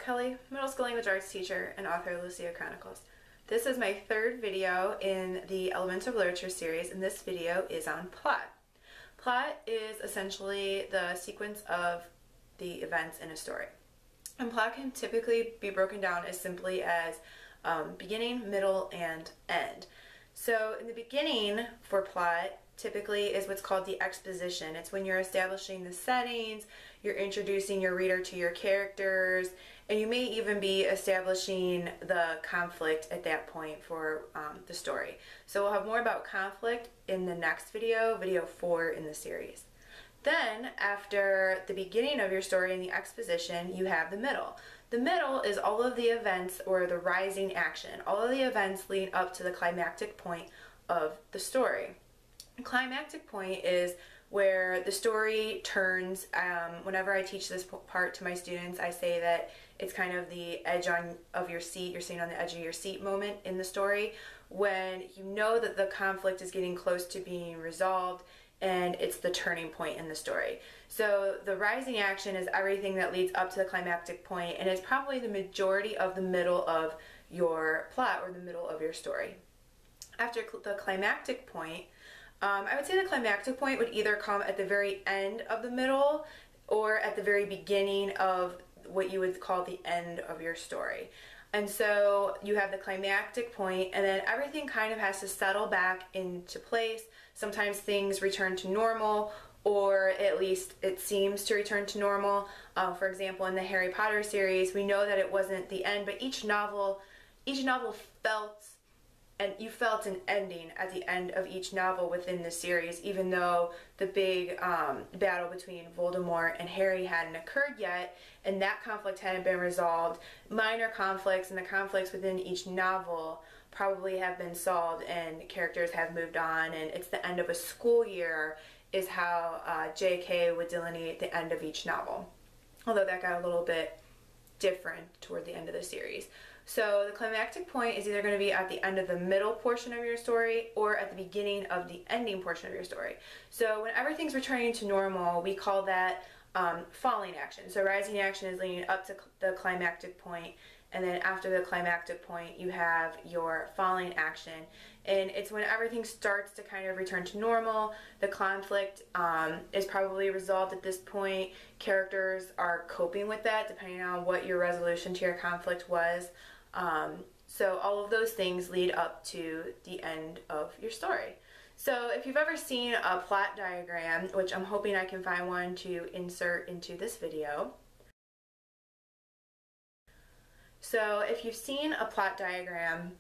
Kelly, middle school language arts teacher and author of Lucia Chronicles. This is my third video in the Elements of Literature series, and this video is on plot. Plot is essentially the sequence of the events in a story. And plot can typically be broken down as simply as beginning, middle, and end. So in the beginning for plot typically is what's called the exposition. It's when you're establishing the settings, you're introducing your reader to your characters, and you may even be establishing the conflict at that point for the story. So we'll have more about conflict in the next video, video 4 in the series. Then, after the beginning of your story in the exposition, you have the middle. The middle is all of the events or the rising action, all of the events leading up to the climactic point of the story. The climactic point is where the story turns. Whenever I teach this part to my students, I say that it's kind of the edge of your seat, you're sitting on the edge of your seat moment in the story, when you know that the conflict is getting close to being resolved and it's the turning point in the story. So the rising action is everything that leads up to the climactic point, and it's probably the majority of the middle of your plot or the middle of your story. After the climactic point, I would say the climactic point would either come at the very end of the middle or at the very beginning of what you would call the end of your story. And so you have the climactic point, and then everything kind of has to settle back into place. Sometimes things return to normal, or at least it seems to return to normal. For example, in the Harry Potter series, we know that it wasn't the end, but each novel felt, and you felt an ending at the end of each novel within the series, even though the big battle between Voldemort and Harry hadn't occurred yet, and that conflict hadn't been resolved. Minor conflicts and the conflicts within each novel probably have been solved, and characters have moved on, and it's the end of a school year is how J.K. would delineate the end of each novel, although that got a little bit different toward the end of the series. So the climactic point is either going to be at the end of the middle portion of your story or at the beginning of the ending portion of your story. So when everything's returning to normal, we call that falling action. So rising action is leading up to the climactic point, and then after the climactic point you have your falling action, and it's when everything starts to kind of return to normal. The conflict is probably resolved at this point. Characters are coping with that depending on what your resolution to your conflict was. So all of those things lead up to the end of your story. So if you've ever seen a plot diagram, which I'm hoping I can find one to insert into this video. So if you've seen a plot diagram,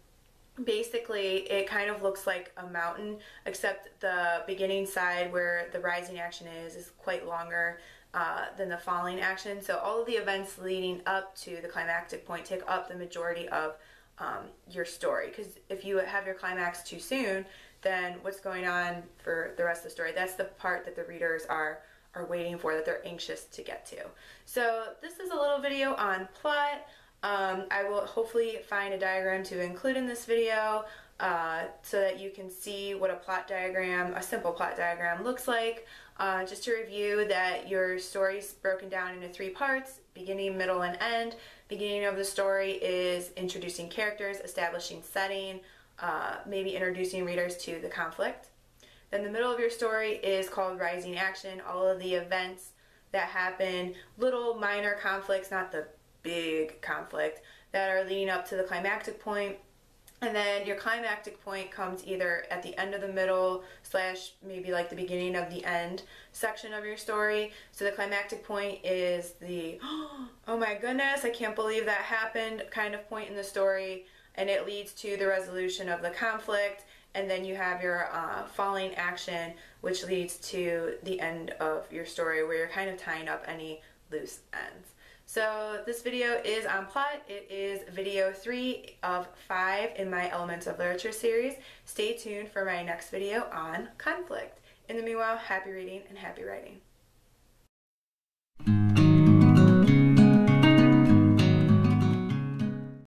basically it kind of looks like a mountain, except the beginning side where the rising action is quite longer than the falling action. So all of the events leading up to the climactic point take up the majority of your story, because if you have your climax too soon, then what's going on for the rest of the story, that's the part that the readers are waiting for, that they're anxious to get to. So this is a little video on plot. I will hopefully find a diagram to include in this video so that you can see what a plot diagram, a simple plot diagram, looks like. Just to review that your story's broken down into 3 parts: beginning, middle, and end. Beginning of the story is introducing characters, establishing setting, maybe introducing readers to the conflict. Then the middle of your story is called rising action, all of the events that happen, little minor conflicts, not the big conflict, that are leading up to the climactic point. And then your climactic point comes either at the end of the middle / maybe like the beginning of the end section of your story. So the climactic point is the oh my goodness, I can't believe that happened kind of point in the story, and it leads to the resolution of the conflict. And then you have your falling action, which leads to the end of your story, where you're kind of tying up any loose ends. So this video is on plot. It is video 3 of 5 in my Elements of Literature series. Stay tuned for my next video on conflict. In the meanwhile, happy reading and happy writing.